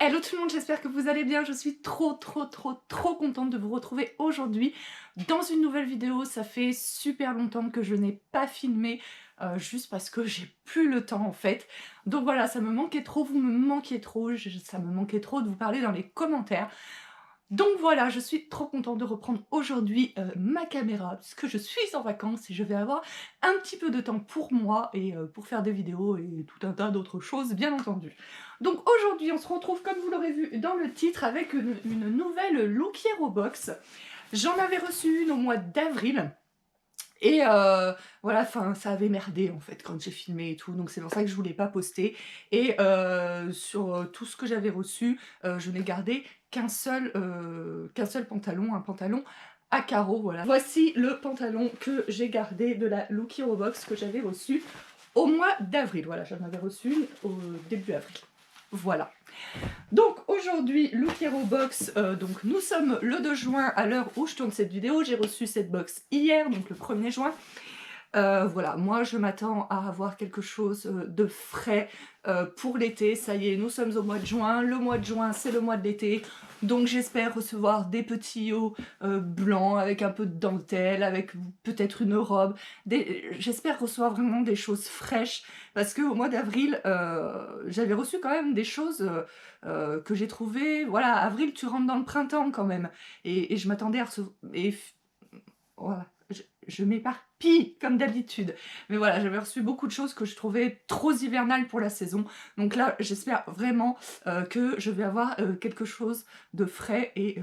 Hello tout le monde, j'espère que vous allez bien. Je suis trop contente de vous retrouver aujourd'hui dans une nouvelle vidéo. Ça fait super longtemps que je n'ai pas filmé, juste parce que j'ai plus le temps en fait. Donc voilà, ça me manquait trop, vous me manquiez trop, ça me manquait trop de vous parler dans les commentaires. Donc voilà, je suis trop contente de reprendre aujourd'hui ma caméra, puisque je suis en vacances et je vais avoir un petit peu de temps pour moi et pour faire des vidéos et tout un tas d'autres choses, bien entendu. Donc aujourd'hui, on se retrouve, comme vous l'aurez vu dans le titre, avec une nouvelle Look Hero Box. J'en avais reçu une au mois d'avril. Et voilà, enfin, ça avait merdé en fait quand j'ai filmé et tout, donc c'est pour ça que je voulais pas poster. Et sur tout ce que j'avais reçu, je n'ai gardé qu'un seul pantalon, un pantalon à carreaux, voilà. Voici le pantalon que j'ai gardé de la Look Hero Box que j'avais reçu au mois d'avril. Voilà, j'en avais reçu une au début avril. Voilà. Donc aujourd'hui, Look Hero Box, donc nous sommes le 2 juin à l'heure où je tourne cette vidéo. J'ai reçu cette box hier, donc le 1er juin. Voilà, moi je m'attends à avoir quelque chose de frais pour l'été. Ça y est, nous sommes au mois de juin. Le mois de juin, c'est le mois de l'été. Donc j'espère recevoir des petits hauts blancs avec un peu de dentelle, avec peut-être une robe. J'espère recevoir vraiment des choses fraîches parce qu'au mois d'avril, j'avais reçu quand même des choses que j'ai trouvées. Voilà, avril, tu rentres dans le printemps quand même. Et je m'attendais à recevoir... Voilà, je m'éparpille comme d'habitude. Mais voilà, j'avais reçu beaucoup de choses que je trouvais trop hivernales pour la saison. Donc là, j'espère vraiment que je vais avoir quelque chose de frais et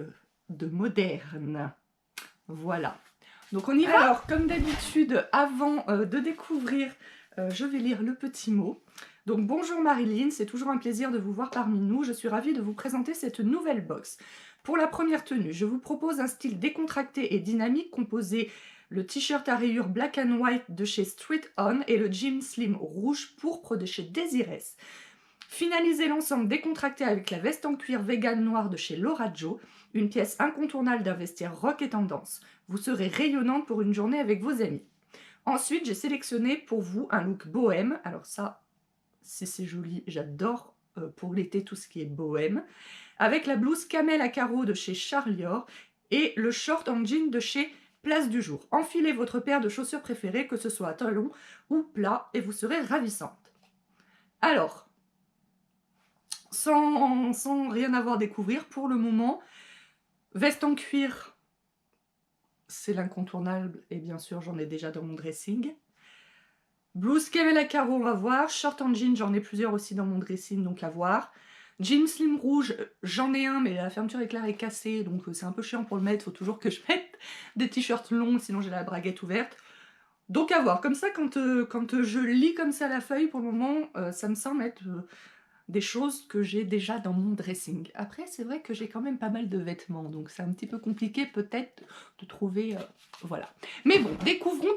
de moderne. Voilà. Donc on y va. Alors, comme d'habitude, avant de découvrir, je vais lire le petit mot. Donc bonjour Marilyn, c'est toujours un plaisir de vous voir parmi nous. Je suis ravie de vous présenter cette nouvelle box. Pour la première tenue, je vous propose un style décontracté et dynamique composé le t-shirt à rayures black and white de chez Street On et le jean slim rouge pourpre de chez Desiress. Finalisez l'ensemble décontracté avec la veste en cuir vegan noire de chez Laura Jo, une pièce incontournable d'un vestiaire rock et tendance. Vous serez rayonnante pour une journée avec vos amis. Ensuite, j'ai sélectionné pour vous un look bohème. Alors ça, c'est joli, j'adore pour l'été tout ce qui est bohème. Avec la blouse camel à carreaux de chez Charlior et le short en jean de chez Place du Jour. Enfilez votre paire de chaussures préférées, que ce soit à talons ou plat, et vous serez ravissante. Alors, sans rien avoir à découvrir pour le moment, veste en cuir, c'est l'incontournable, et bien sûr j'en ai déjà dans mon dressing. Blouse camel à carreaux, on va voir. Short en jean, j'en ai plusieurs aussi dans mon dressing, donc à voir. Jean slim rouge, j'en ai un, mais la fermeture éclair est cassée, donc c'est un peu chiant pour le mettre. Faut toujours que je mette des t-shirts longs, sinon j'ai la braguette ouverte. Donc à voir. Comme ça, quand je lis comme ça la feuille, pour le moment, ça me semble être des choses que j'ai déjà dans mon dressing. Après, c'est vrai que j'ai quand même pas mal de vêtements, donc c'est un petit peu compliqué peut-être de trouver... voilà. Mais bon, découvrons.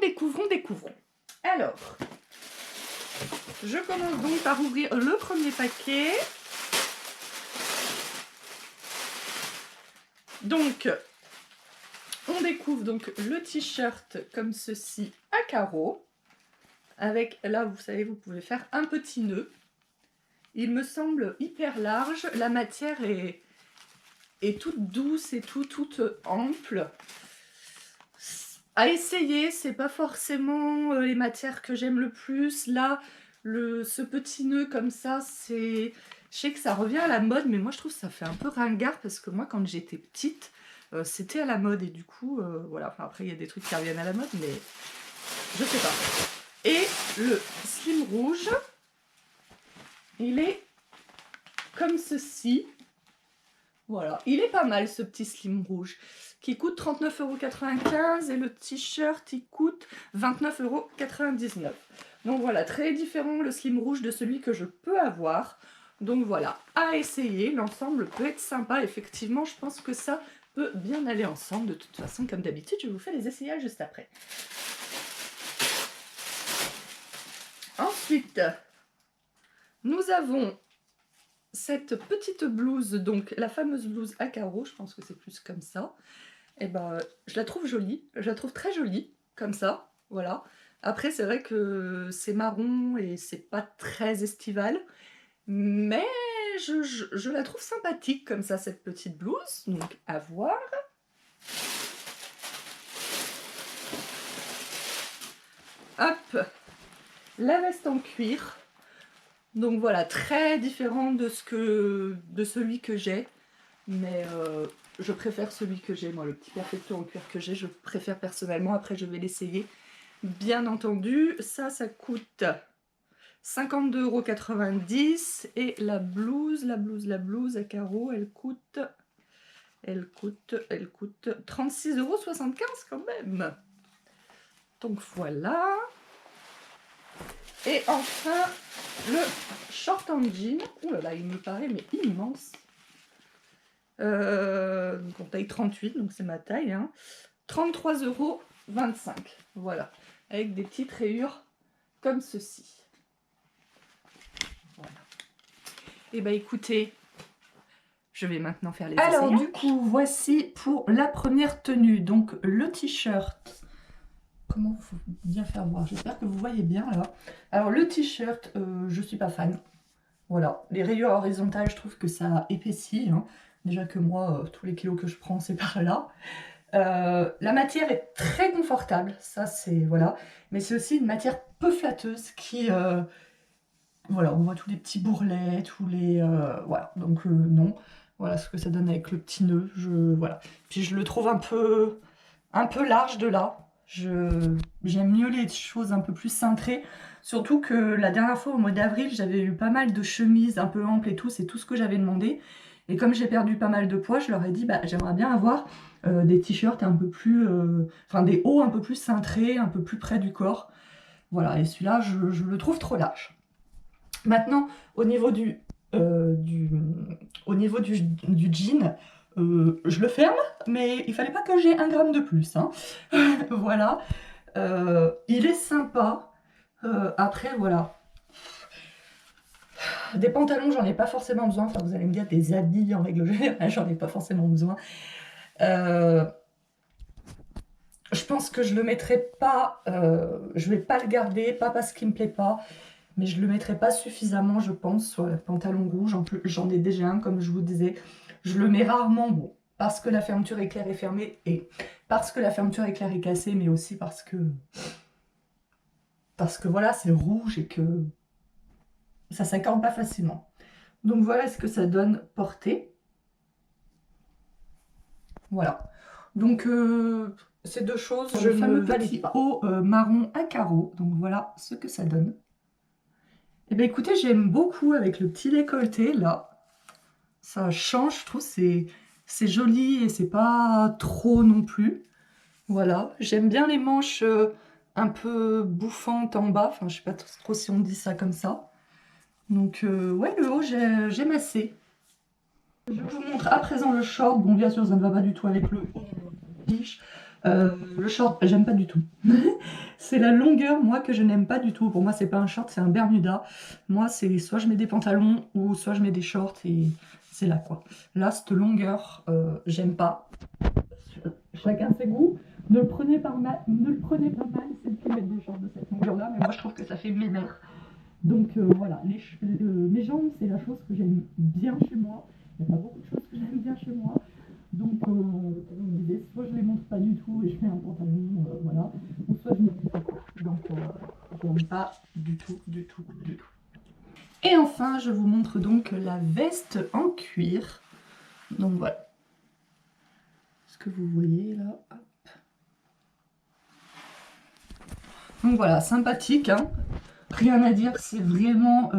Alors, je commence donc par ouvrir le premier paquet. Donc, on découvre donc le t-shirt comme ceci à carreaux. Avec, là, vous savez, vous pouvez faire un petit nœud. Il me semble hyper large. La matière est toute douce et toute ample. À essayer, c'est pas forcément les matières que j'aime le plus. Là, ce petit nœud comme ça, c'est... Je sais que ça revient à la mode, mais moi je trouve que ça fait un peu ringard parce que moi quand j'étais petite, c'était à la mode et du coup, voilà. Enfin après il y a des trucs qui reviennent à la mode, mais je sais pas. Et le slim rouge, il est comme ceci. Voilà, il est pas mal ce petit slim rouge qui coûte 39,95 € et le t-shirt il coûte 29,99 €. Donc voilà, très différent le slim rouge de celui que je peux avoir. Donc voilà, à essayer, l'ensemble peut être sympa. Effectivement, je pense que ça peut bien aller ensemble. De toute façon, comme d'habitude, je vous fais les essayages juste après. Ensuite, nous avons cette petite blouse, donc la fameuse blouse à carreaux, je pense que c'est plus comme ça. Et ben, je la trouve jolie, je la trouve très jolie, comme ça, voilà. Après, c'est vrai que c'est marron et c'est pas très estival, mais je la trouve sympathique comme ça, cette petite blouse. Donc, à voir. Hop, la veste en cuir. Donc voilà, très différent de celui que j'ai. Mais je préfère celui que j'ai, moi, le petit perfecto en cuir que j'ai, je préfère personnellement. Après, je vais l'essayer. Bien entendu, ça coûte 52,90 € et la blouse à carreaux, elle coûte 36,75 € quand même. Donc voilà. Et enfin, le short en jean. Ouh là là, il me paraît mais immense. Donc en taille 38, donc c'est ma taille. Hein. 33,25 €. Voilà. Avec des petites rayures comme ceci. Voilà. Et bah écoutez, je vais maintenant faire les essayages. Alors du coup, voici pour la première tenue. Donc le t-shirt. Comment faut bien faire voir? J'espère que vous voyez bien là. Alors le t-shirt, je suis pas fan. Voilà, les rayures horizontales, je trouve que ça épaissit. Hein. Déjà que moi, tous les kilos que je prends, c'est par là. La matière est très confortable, ça c'est voilà. Mais c'est aussi une matière peu flatteuse qui, voilà, on voit tous les petits bourrelets, tous les, voilà. Donc non, voilà ce que ça donne avec le petit nœud. Voilà. Puis je le trouve un peu large de là. J'aime mieux les choses un peu plus cintrées. Surtout que la dernière fois, au mois d'avril, j'avais eu pas mal de chemises un peu amples et tout. C'est tout ce que j'avais demandé. Et comme j'ai perdu pas mal de poids, je leur ai dit, bah, j'aimerais bien avoir des t-shirts un peu plus... Enfin, des hauts un peu plus cintrés, un peu plus près du corps. Voilà, et celui-là, je le trouve trop large. Maintenant, au niveau du jean... je le ferme, mais il fallait pas que j'ai 1 gramme de plus. Hein. Voilà. Il est sympa. Après, voilà. Des pantalons, j'en ai pas forcément besoin. Enfin, vous allez me dire, des habits en règle générale, j'en ai pas forcément besoin. Je pense que je le mettrai pas. Je vais pas le garder, pas parce qu'il me plaît pas. Mais je le mettrai pas suffisamment, je pense, sur le pantalon rouge. J'en ai déjà un, comme je vous disais. Je le mets rarement, bon, parce que la fermeture éclair est fermée et parce que la fermeture éclair est cassée, mais aussi parce que voilà, c'est rouge et que ça s'accorde pas facilement. Donc voilà ce que ça donne porté. Voilà. Donc ces deux choses, je ne valide pas. Haut marron à carreaux. Donc voilà ce que ça donne. Et bien écoutez, j'aime beaucoup avec le petit décolleté là. Ça change, je trouve, c'est joli et c'est pas trop non plus. Voilà, j'aime bien les manches un peu bouffantes en bas. Enfin, je sais pas trop si on dit ça comme ça. Donc ouais, le haut, j'aime assez. Je vous montre à présent le short. Bon, bien sûr, ça ne va pas du tout avec le haut. Le short, j'aime pas du tout. C'est la longueur, moi, que je n'aime pas du tout. Pour moi, c'est pas un short, c'est un bermuda. Moi, c'est soit je mets des pantalons ou soit je mets des shorts et c'est là, quoi. Là, cette longueur, j'aime pas. Chacun ses goûts. Ne le prenez pas mal, c'est de mettre des shorts de cette longueur-là, mais moi, je trouve que ça fait ménère. Donc voilà, mes jambes, c'est la chose que j'aime bien chez moi. Il n'y a pas beaucoup de choses que j'aime bien chez moi. Donc, comme je disais, soit je les montre pas du tout et je mets un pantalon, voilà, ou soit je mets des pantalons. Donc, je n'aime pas du tout. Et enfin, je vous montre donc la veste en cuir. Donc voilà. Ce que vous voyez là. Hop. Donc voilà, sympathique, hein. Rien à dire, c'est vraiment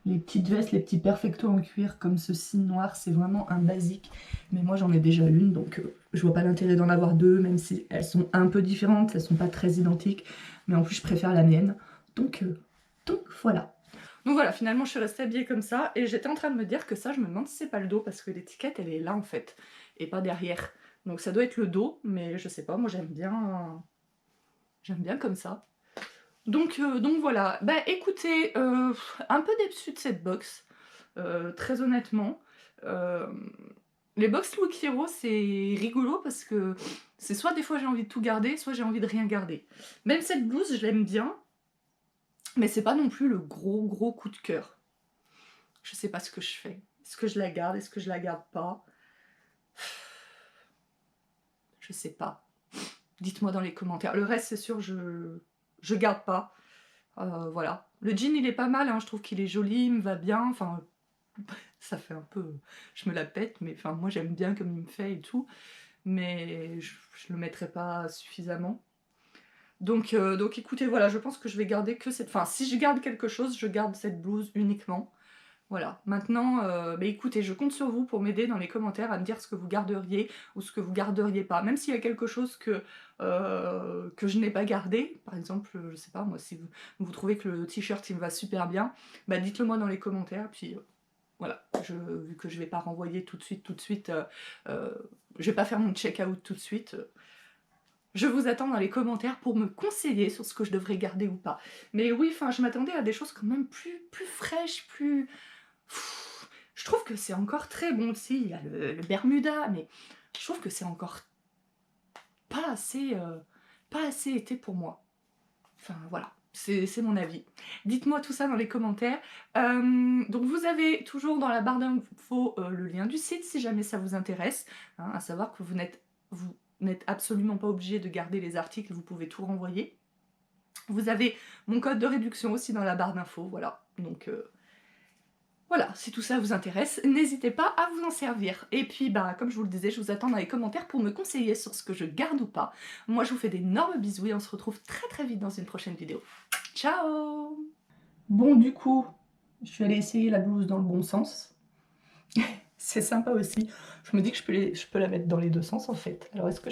les petites vestes, les petits perfectos en cuir comme ceci noir, c'est vraiment un basique. Mais moi j'en ai déjà une, donc je vois pas l'intérêt d'en avoir deux, même si elles sont un peu différentes, elles sont pas très identiques. Mais en plus je préfère la mienne, donc voilà. Donc voilà, finalement je suis restée habillée comme ça, et j'étais en train de me dire que ça, je me demande si c'est pas le dos, parce que l'étiquette elle est là en fait, et pas derrière. Donc ça doit être le dos, mais je sais pas, moi j'aime bien comme ça. Donc voilà, bah écoutez, un peu déçue de cette box, très honnêtement. Les box Louis Kiro, c'est rigolo parce que c'est soit des fois j'ai envie de tout garder, soit j'ai envie de rien garder. Même cette blouse, je l'aime bien, mais c'est pas non plus le gros coup de cœur. Je sais pas ce que je fais. Est-ce que je la garde? Est-ce que je la garde pas? Je sais pas. Dites-moi dans les commentaires. Le reste, c'est sûr, je garde pas. Voilà. Le jean, il est pas mal, hein. Je trouve qu'il est joli, il me va bien. Enfin, ça fait un peu... Je me la pète, mais enfin, moi, j'aime bien comme il me fait et tout. Mais je le mettrai pas suffisamment. Donc écoutez, voilà, je pense que je vais garder que cette... Enfin, si je garde quelque chose, je garde cette blouse uniquement. Voilà, maintenant, bah écoutez, je compte sur vous pour m'aider dans les commentaires à me dire ce que vous garderiez ou ce que vous garderiez pas. Même s'il y a quelque chose que je n'ai pas gardé, par exemple, je sais pas, moi, si vous trouvez que le t-shirt il me va super bien, bah dites-le moi dans les commentaires, puis voilà, vu que je vais pas renvoyer tout de suite, je vais pas faire mon check-out tout de suite, je vous attends dans les commentaires pour me conseiller sur ce que je devrais garder ou pas. Mais oui, enfin, je m'attendais à des choses quand même plus fraîches, plus... Je trouve que c'est encore très bon aussi, il y a le Bermuda, mais je trouve que c'est encore pas assez été pour moi. Enfin voilà, c'est mon avis. Dites-moi tout ça dans les commentaires. Donc vous avez toujours dans la barre d'infos le lien du site si jamais ça vous intéresse, hein, à savoir que vous n'êtes absolument pas obligé de garder les articles, vous pouvez tout renvoyer. Vous avez mon code de réduction aussi dans la barre d'infos, voilà. Donc voilà, si tout ça vous intéresse, n'hésitez pas à vous en servir. Et puis, bah, comme je vous le disais, je vous attends dans les commentaires pour me conseiller sur ce que je garde ou pas. Moi, je vous fais d'énormes bisous et on se retrouve très vite dans une prochaine vidéo. Ciao! Bon, du coup, je suis allée essayer la blouse dans le bon sens. C'est sympa aussi. Je me dis que je peux la mettre dans les deux sens, en fait. Alors, est-ce que je